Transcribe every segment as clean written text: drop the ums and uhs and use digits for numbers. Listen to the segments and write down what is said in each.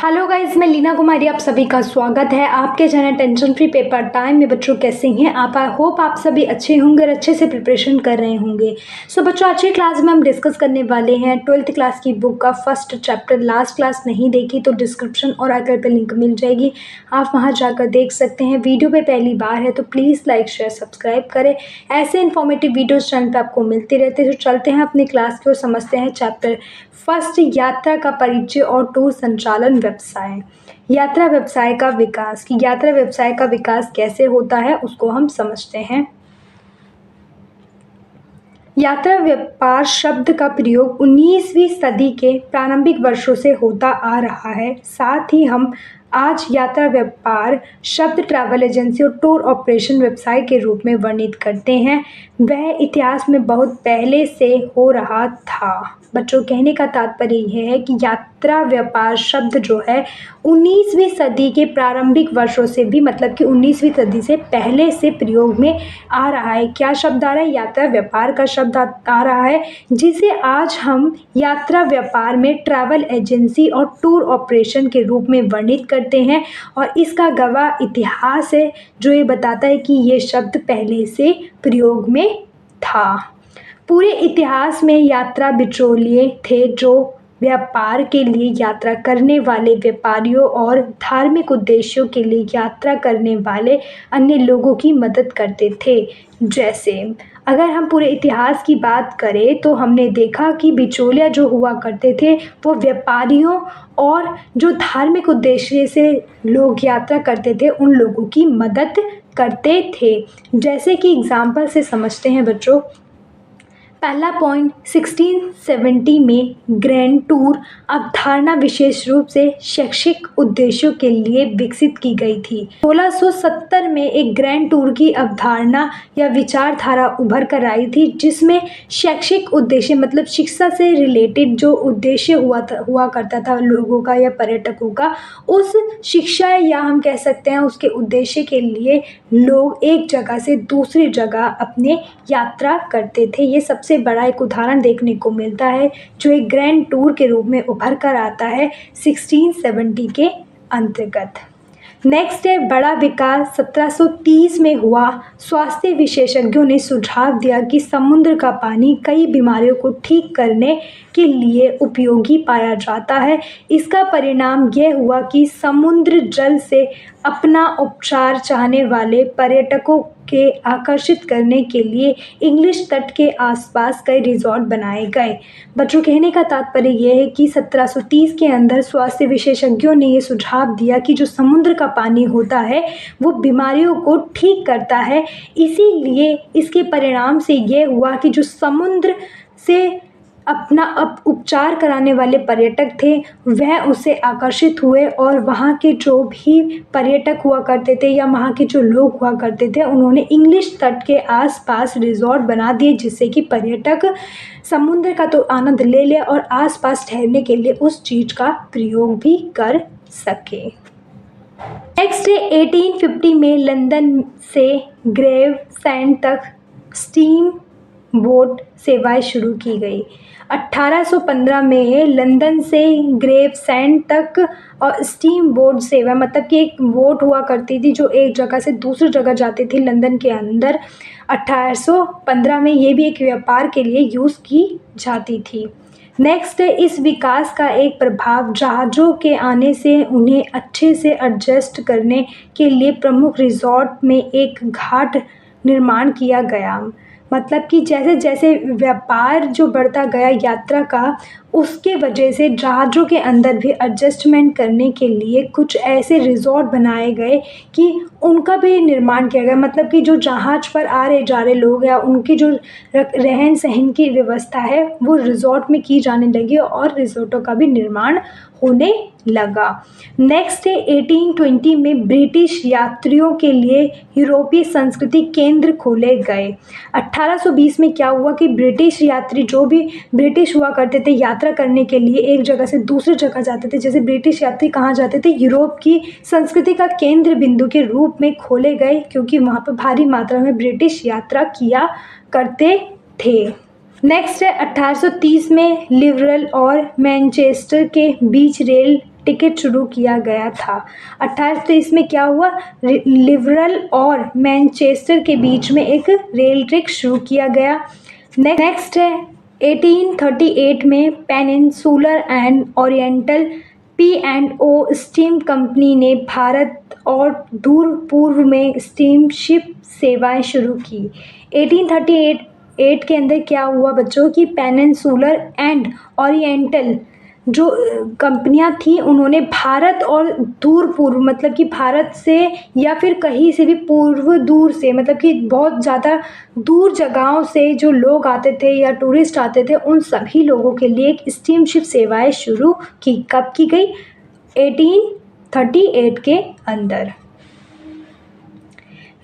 Hello guys, मैं लीना कुमारी आप सभी का स्वागत है आपके channel tension free paper time में। बच्चों कैसे हैं आप? आई होप आप सभी अच्छे होंगे और अच्छे से प्रिपरेशन कर रहे होंगे। सो बच्चों, आज की क्लास में हम डिस्कस करने वाले हैं 12th क्लास की बुक का फर्स्ट चैप्टर। लास्ट क्लास नहीं देखी तो डिस्क्रिप्शन और आई कार्ड पे लिंक मिल जाएगी, आप वहां जाकर देख सकते हैं। वीडियो पे पहली बार है तो प्लीज़ लाइक शेयर सब्सक्राइब करें। ऐसे इन्फॉर्मेटिव वीडियोज़ चैनल पर आपको मिलते रहते हैं। तो चलते हैं अपनी क्लास की और समझते हैं चैप्टर फर्स्ट, यात्रा का परिचय और टूर संचालन व्यवसाय। यात्रा व्यवसाय का विकास कि यात्रा व्यवसाय का विकास कैसे होता है उसको हम समझते हैं। यात्रा व्यापार शब्द का प्रयोग 19वीं सदी के प्रारंभिक वर्षों से होता आ रहा है। साथ ही हम आज यात्रा व्यापार शब्द ट्रैवल एजेंसी और टूर ऑपरेशन व्यवसाय के रूप में वर्णित करते हैं। वह इतिहास में बहुत पहले से हो रहा था। बच्चों, कहने का तात्पर्य यह है कि यात्रा व्यापार शब्द जो है 19वीं सदी के प्रारंभिक वर्षों से भी, मतलब कि 19वीं सदी से पहले से प्रयोग में आ रहा है। क्या शब्द आ रहा है? यात्रा व्यापार का शब्द आ रहा है, जिसे आज हम यात्रा व्यापार में ट्रैवल एजेंसी और टूर ऑपरेशन के रूप में वर्णित करते हैं। और इसका गवाह इतिहास है जो ये बताता है कि ये शब्द पहले से प्रयोग में था। पूरे इतिहास में यात्रा बिचौलिए थे जो व्यापार के लिए यात्रा करने वाले व्यापारियों और धार्मिक उद्देश्यों के लिए यात्रा करने वाले अन्य लोगों की मदद करते थे। जैसे अगर हम पूरे इतिहास की बात करें तो हमने देखा कि बिचौलिया जो हुआ करते थे वो व्यापारियों और जो धार्मिक उद्देश्य से लोग यात्रा करते थे उन लोगों की मदद करते थे। जैसे कि एग्जाम्पल से समझते हैं बच्चों। पहला पॉइंट, 1670 में ग्रैंड टूर अवधारणा विशेष रूप से शैक्षिक उद्देश्यों के लिए विकसित की गई थी। 1670 में एक ग्रैंड टूर की अवधारणा या विचारधारा उभर कर आई थी, जिसमें शैक्षिक उद्देश्य मतलब शिक्षा से रिलेटेड जो उद्देश्य हुआ करता था लोगों का या पर्यटकों का, उस शिक्षा या हम कह सकते हैं उसके उद्देश्य के लिए लोग एक जगह से दूसरी जगह अपने यात्रा करते थे। ये सबसे बड़ा एक उदाहरण देखने को मिलता है जो एक ग्रैंड टूर के रूप में उभर कर आता है 1670 के अंतर्गत। नेक्स्ट है बड़ा विकास 1730 में हुआ। स्वास्थ्य विशेषज्ञों ने सुझाव दिया कि समुद्र का पानी कई बीमारियों को ठीक करने के लिए उपयोगी पाया जाता है। इसका परिणाम यह हुआ कि समुद्र जल से अपना उपचार चाहने वाले पर्यटकों के आकर्षित करने के लिए इंग्लिश तट के आसपास कई रिजॉर्ट बनाए गए। बच्चों, कहने का तात्पर्य यह है कि 1730 के अंदर स्वास्थ्य विशेषज्ञों ने ये सुझाव दिया कि जो समुद्र का पानी होता है वो बीमारियों को ठीक करता है। इसीलिए इसके परिणाम से ये हुआ कि जो समुद्र से अपना उपचार कराने वाले पर्यटक थे वह उससे आकर्षित हुए और वहाँ के जो भी पर्यटक हुआ करते थे या वहाँ के जो लोग हुआ करते थे उन्होंने इंग्लिश तट के आसपास रिजॉर्ट बना दिए, जिससे कि पर्यटक समुद्र का तो आनंद ले ले और आसपास ठहरने के लिए उस चीज़ का प्रयोग भी कर सके। नेक्स्ट है 1850 में लंदन से ग्रेवसैंड तक स्टीम बोट सेवाएं शुरू की गई। 1815 में लंदन से ग्रेवसैंड तक और स्टीम बोट सेवा मतलब कि एक बोट हुआ करती थी जो एक जगह से दूसरी जगह जाती थी लंदन के अंदर। 1815 में ये भी एक व्यापार के लिए यूज़ की जाती थी। नेक्स्ट है इस विकास का एक प्रभाव जहाज़ों के आने से उन्हें अच्छे से एडजस्ट करने के लिए प्रमुख रिजॉर्ट में एक घाट निर्माण किया गया। मतलब कि जैसे जैसे व्यापार जो बढ़ता गया यात्रा का, उसके वजह से जहाज़ों के अंदर भी एडजस्टमेंट करने के लिए कुछ ऐसे रिजॉर्ट बनाए गए कि उनका भी निर्माण किया गया। मतलब कि जो जहाज़ पर आ रहे जा रहे लोग या उनकी जो रहन सहन की व्यवस्था है वो रिजॉर्ट में की जाने लगी और रिजॉर्टों का भी निर्माण होने लगा। नेक्स्ट है 1820 में ब्रिटिश यात्रियों के लिए यूरोपीय संस्कृति केंद्र खोले गए। 1820 में क्या हुआ कि ब्रिटिश यात्री जो भी ब्रिटिश हुआ करते थे यात्रा करने के लिए एक जगह से दूसरी जगह जाते थे। जैसे ब्रिटिश यात्री कहाँ जाते थे? यूरोप की संस्कृति का केंद्र बिंदु के रूप में खोले गए, क्योंकि वहाँ पर भारी मात्रा में ब्रिटिश यात्रा किया करते थे। नेक्स्ट है 1830 में लिवरल और मैनचेस्टर के बीच रेल टिकट शुरू किया गया था। 28 तो इसमें क्या हुआ, लिवरल और मैनचेस्टर के बीच में एक रेल ट्रैक शुरू किया गया। नेक्स्ट है 1838 में peninsular and oriental P&O steam company ने भारत और दूर पूर्व में स्टीमशिप सेवाएं शुरू की। 1838 के अंदर क्या हुआ बच्चों की पेनिनसुलर एंड ओरिएंटल जो कंपनियां थी उन्होंने भारत और दूर पूर्व मतलब कि भारत से या फिर कहीं से भी पूर्व दूर से मतलब कि बहुत ज़्यादा दूर जगहों से जो लोग आते थे या टूरिस्ट आते थे उन सभी लोगों के लिए एक स्टीमशिप सेवाएं शुरू की। कब की गई, 1838 के अंदर।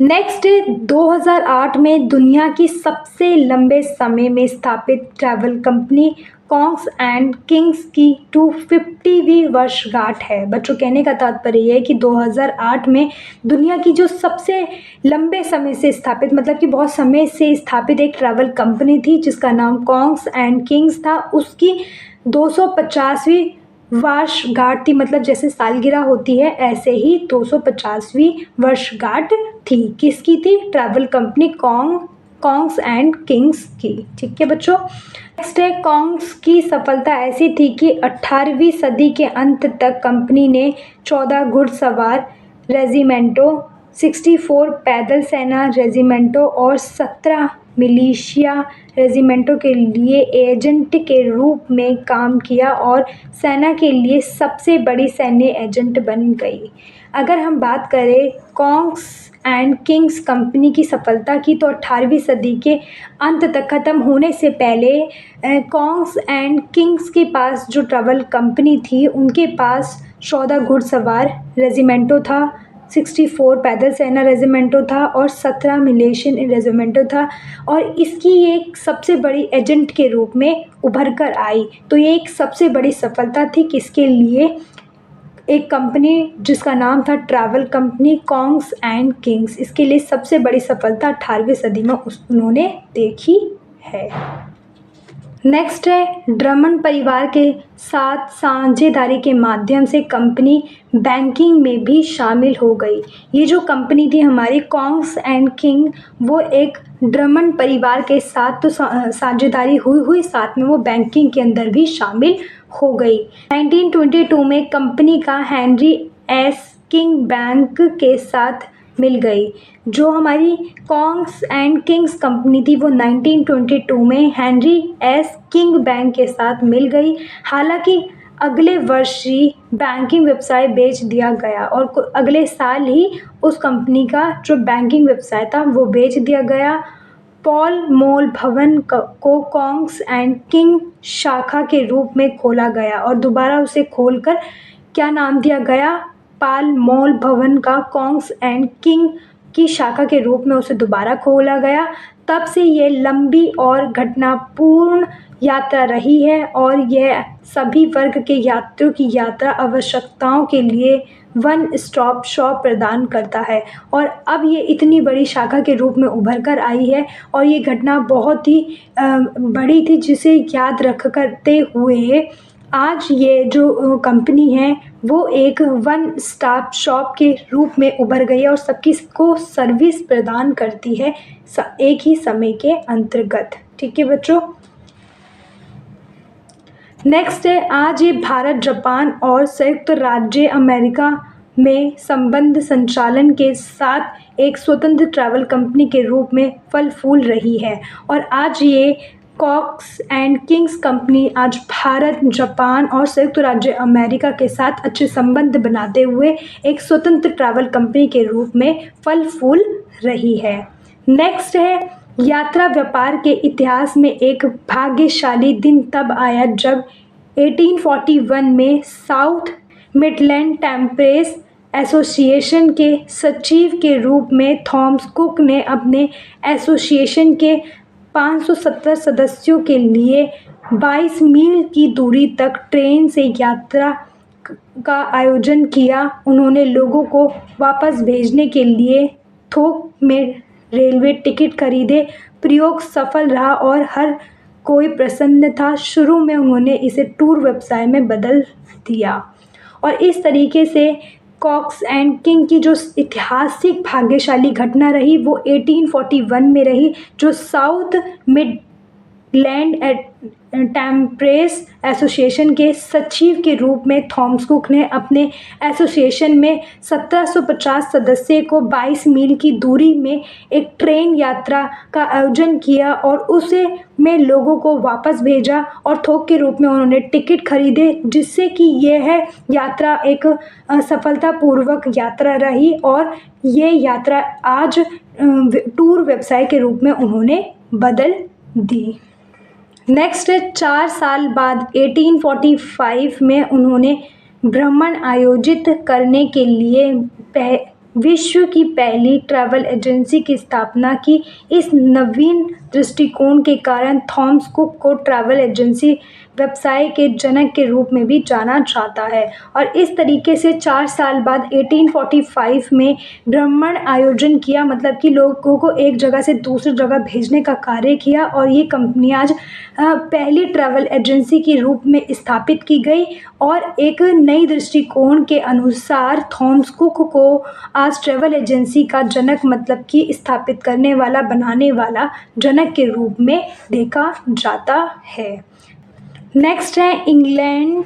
नेक्स्ट 2008 में दुनिया की सबसे लंबे समय में स्थापित ट्रैवल कंपनी कॉन्ग्स एंड किंग्स की 250वीं वर्षगांठ है। बच्चों कहने का तात्पर्य यह है कि 2008 में दुनिया की जो सबसे लंबे समय से स्थापित मतलब कि बहुत समय से स्थापित एक ट्रैवल कंपनी थी जिसका नाम कॉन्ग्स एंड किंग्स था, उसकी 250वीं वर्षगांठ थी। मतलब जैसे सालगिरह होती है ऐसे ही 250वीं वर्षगांठ थी। किसकी थी, ट्रैवल कंपनी कॉन्ग्स एंड किंग्स की। ठीक है बच्चों। नेक्स्ट है कॉन्ग्स की सफलता ऐसी थी कि 18वीं सदी के अंत तक कंपनी ने 14 घुड़सवार रेजिमेंटों, 64 पैदल सेना रेजिमेंटों और 17 मिलिशिया रेजिमेंटों के लिए एजेंट के रूप में काम किया और सेना के लिए सबसे बड़ी सैन्य एजेंट बन गई। अगर हम बात करें कॉन्ग्स एंड किंग्स कंपनी की सफलता की तो 18वीं सदी के अंत तक ख़त्म होने से पहले कॉन्ग्स एंड किंग्स के पास जो ट्रैवल कंपनी थी उनके पास 14 घुड़सवार रेजिमेंटो था, 64 पैदल सेना रेजिमेंटो था और 17 मिलिशियन रेजिमेंटो था और इसकी एक सबसे बड़ी एजेंट के रूप में उभर कर आई। तो ये एक सबसे बड़ी सफलता थी किसके लिए, एक कंपनी जिसका नाम था ट्रैवल कंपनी कॉन्ग्स एंड किंग्स, इसके लिए सबसे बड़ी सफलता 18वीं सदी में उन्होंने देखी है। नेक्स्ट है ड्रमंड परिवार के साथ साझेदारी के माध्यम से कंपनी बैंकिंग में भी शामिल हो गई। ये जो कंपनी थी हमारी कॉन्ग्स एंड किंग वो एक ड्रमंड परिवार के साथ तो साझेदारी हुई साथ में वो बैंकिंग के अंदर भी शामिल हो गई। 1922 में कंपनी का हेनरी एस किंग बैंक के साथ मिल गई। जो हमारी कॉन्ग्स एंड किंग्स कंपनी थी वो 1922 में हेनरी एस किंग बैंक के साथ मिल गई। हालांकि अगले वर्ष ही बैंकिंग व्यवसाय बेच दिया गया और अगले साल ही उस कंपनी का जो बैंकिंग व्यवसाय था वो बेच दिया गया। पॉल मॉल भवन को कॉन्ग्स एंड किंग शाखा के रूप में खोला गया और दोबारा उसे खोलकर क्या नाम दिया गया, पॉल मॉल भवन का कॉन्ग्स एंड किंग की शाखा के रूप में उसे दोबारा खोला गया। तब से ये लंबी और घटनापूर्ण यात्रा रही है और यह सभी वर्ग के यात्रियों की यात्रा आवश्यकताओं के लिए वन स्टॉप शॉप प्रदान करता है और अब ये इतनी बड़ी शाखा के रूप में उभर कर आई है और ये घटना बहुत ही बड़ी थी जिसे याद रख करते हुए आज ये जो कंपनी है वो एक वन स्टॉप शॉप के रूप में उभर गई है और सबकी को सर्विस प्रदान करती है एक ही समय के अंतर्गत। ठीक है बच्चों। नेक्स्ट है आज ये भारत, जापान और संयुक्त राज्य अमेरिका में संबंध संचालन के साथ एक स्वतंत्र ट्रैवल कंपनी के रूप में फल फूल रही है और आज ये कॉन्ग्स एंड किंग्स कंपनी आज भारत, जापान और संयुक्त राज्य अमेरिका के साथ अच्छे संबंध बनाते हुए एक स्वतंत्र ट्रैवल कंपनी के रूप में फल फूल रही है। नेक्स्ट है यात्रा व्यापार के इतिहास में एक भाग्यशाली दिन तब आया जब 1841 में साउथ मिडलैंड टेम्परेस एसोसिएशन के सचिव के रूप में थॉमस कुक ने अपने एसोसिएशन के 570 सदस्यों के लिए 22 मील की दूरी तक ट्रेन से यात्रा का आयोजन किया। उन्होंने लोगों को वापस भेजने के लिए थोक में रेलवे टिकट खरीदे। प्रयोग सफल रहा और हर कोई प्रसन्न था। शुरू में उन्होंने इसे टूर व्यवसाय में बदल दिया और इस तरीके से कॉक्स एंड किंग की जो ऐतिहासिक भाग्यशाली घटना रही वो 1841 में रही, जो साउथ मिडलैंड टेम्परेस एसोसिएशन के सचिव के रूप में थॉमस कुक ने अपने एसोसिएशन में 1750 सदस्य को 22 मील की दूरी में एक ट्रेन यात्रा का आयोजन किया और उसे में लोगों को वापस भेजा और थोक के रूप में उन्होंने टिकट खरीदे, जिससे कि यह यात्रा एक सफलतापूर्वक यात्रा रही और ये यात्रा आज टूर व्यवसाय के रूप में उन्होंने बदल दी। नेक्स्ट 4 साल बाद 1845 में उन्होंने भ्रमण आयोजित करने के लिए विश्व की पहली ट्रैवल एजेंसी की स्थापना की। इस नवीन दृष्टिकोण के कारण थॉमस कुक को ट्रैवल एजेंसी व्यवसाय के जनक के रूप में भी जाना जाता है और इस तरीके से 4 साल बाद 1845 में भ्रमण आयोजन किया, मतलब कि लोगों को एक जगह से दूसरी जगह भेजने का कार्य किया और ये कंपनी आज पहली ट्रैवल एजेंसी के रूप में स्थापित की गई और एक नई दृष्टिकोण के अनुसार थॉमस कुक को आज ट्रैवल एजेंसी का जनक, मतलब कि स्थापित करने वाला, बनाने वाला जनक के रूप में देखा जाता है। नेक्स्ट है इंग्लैंड,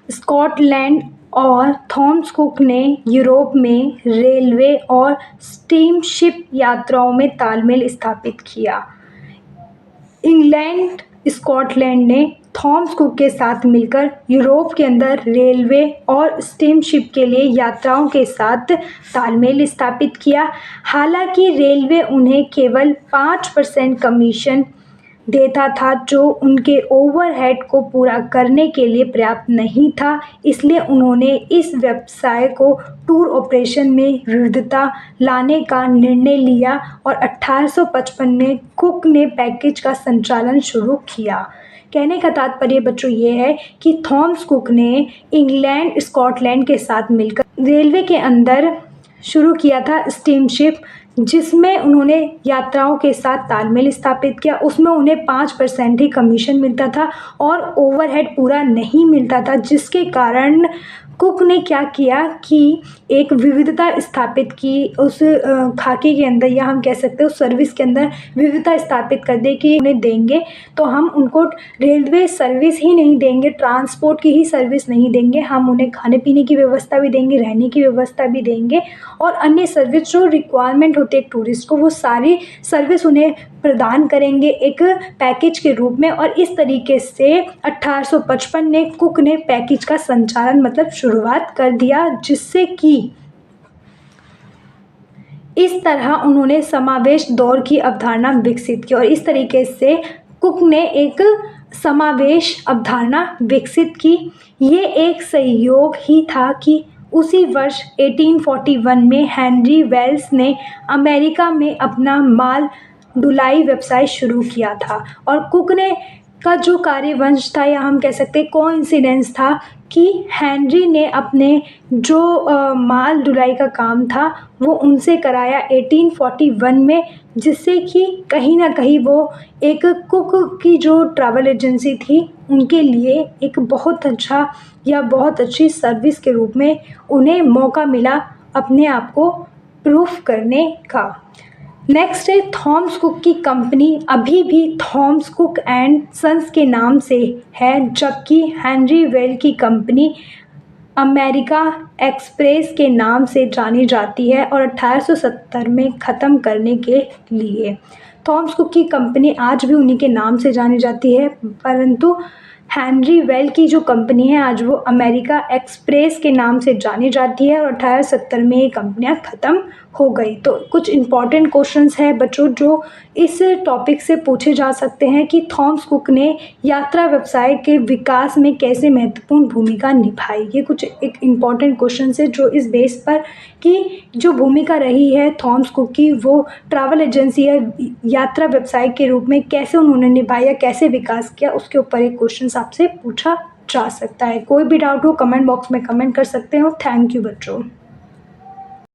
स्कॉटलैंड और थॉमस कुक ने यूरोप में रेलवे और स्टीमशिप यात्राओं में तालमेल स्थापित किया। इंग्लैंड, स्कॉटलैंड ने थॉमस कुक के साथ मिलकर यूरोप के अंदर रेलवे और स्टीमशिप के लिए यात्राओं के साथ तालमेल स्थापित किया। हालांकि रेलवे उन्हें केवल 5% कमीशन देता था, जो उनके ओवरहेड को पूरा करने के लिए पर्याप्त नहीं था, इसलिए उन्होंने इस व्यवसाय को टूर ऑपरेशन में विविधता लाने का निर्णय लिया और 1855 में कुक ने पैकेज का संचालन शुरू किया। कहने का तात्पर्य बच्चों ये है कि थॉमस कुक ने इंग्लैंड, स्कॉटलैंड के साथ मिलकर रेलवे के अंदर शुरू किया था स्टीमशिप, जिसमें उन्होंने यात्राओं के साथ तालमेल स्थापित किया। उसमें उन्हें 5% ही कमीशन मिलता था और ओवरहेड पूरा नहीं मिलता था, जिसके कारण कुक ने क्या किया कि एक विविधता स्थापित की उस खाके के अंदर, या हम कह सकते हैं उस सर्विस के अंदर विविधता स्थापित कर दे कि उन्हें देंगे तो हम उनको रेलवे सर्विस ही नहीं देंगे, ट्रांसपोर्ट की ही सर्विस नहीं देंगे, हम उन्हें खाने पीने की व्यवस्था भी देंगे, रहने की व्यवस्था भी देंगे और अन्य सर्विस जो रिक्वायरमेंट होती है एक टूरिस्ट को, वो सारी सर्विस उन्हें प्रदान करेंगे एक पैकेज के रूप में। और इस तरीके से 1855 ने कुक ने पैकेज का संचालन, मतलब शुरुआत कर दिया, जिससे कि इस तरह उन्होंने समावेश दौर की अवधारणा विकसित की और इस तरीके से कुक ने एक समावेश अवधारणा विकसित की। ये एक संयोग ही था कि उसी वर्ष 1841 में हेनरी वेल्स ने अमेरिका में अपना माल ढुलाई व्यवसाय शुरू किया था और कुक ने का जो कार्यवंश था, या हम कह सकते हैं कोइंसिडेंस था, कि हेनरी ने अपने जो माल ढुलाई का काम था वो उनसे कराया 1841 में, जिससे कि कहीं ना कहीं वो एक कुक की जो ट्रैवल एजेंसी थी उनके लिए एक बहुत अच्छा या बहुत अच्छी सर्विस के रूप में उन्हें मौका मिला अपने आप को प्रूफ करने का। नेक्स्ट है थॉमस कुक की कंपनी अभी भी थॉमस कुक एंड सन्स के नाम से है, जबकि हेनरी वेल की कंपनी अमेरिका एक्सप्रेस के नाम से जानी जाती है और 1870 में ख़त्म करने के लिए थॉमस कुक की कंपनी आज भी उन्हीं के नाम से जानी जाती है, परंतु हेनरी वेल की जो कंपनी है आज वो अमेरिका एक्सप्रेस के नाम से जानी जाती है और 1870 में ये कंपनियां ख़त्म हो गई। तो कुछ इम्पॉर्टेंट क्वेश्चंस है बच्चों जो इस टॉपिक से पूछे जा सकते हैं कि थॉमस कुक ने यात्रा व्यवसाय के विकास में कैसे महत्वपूर्ण भूमिका निभाई। ये कुछ एक इम्पॉर्टेंट क्वेश्चन है जो इस बेस पर कि जो भूमिका रही है थॉमस कुक की वो ट्रैवल एजेंसी या यात्रा व्यवसाय के रूप में कैसे उन्होंने निभाया, कैसे विकास किया, उसके ऊपर एक क्वेश्चन आपसे पूछा जा सकता है। कोई भी डाउट हो कमेंट बॉक्स में कमेंट कर सकते हो। थैंक यू बच्चों।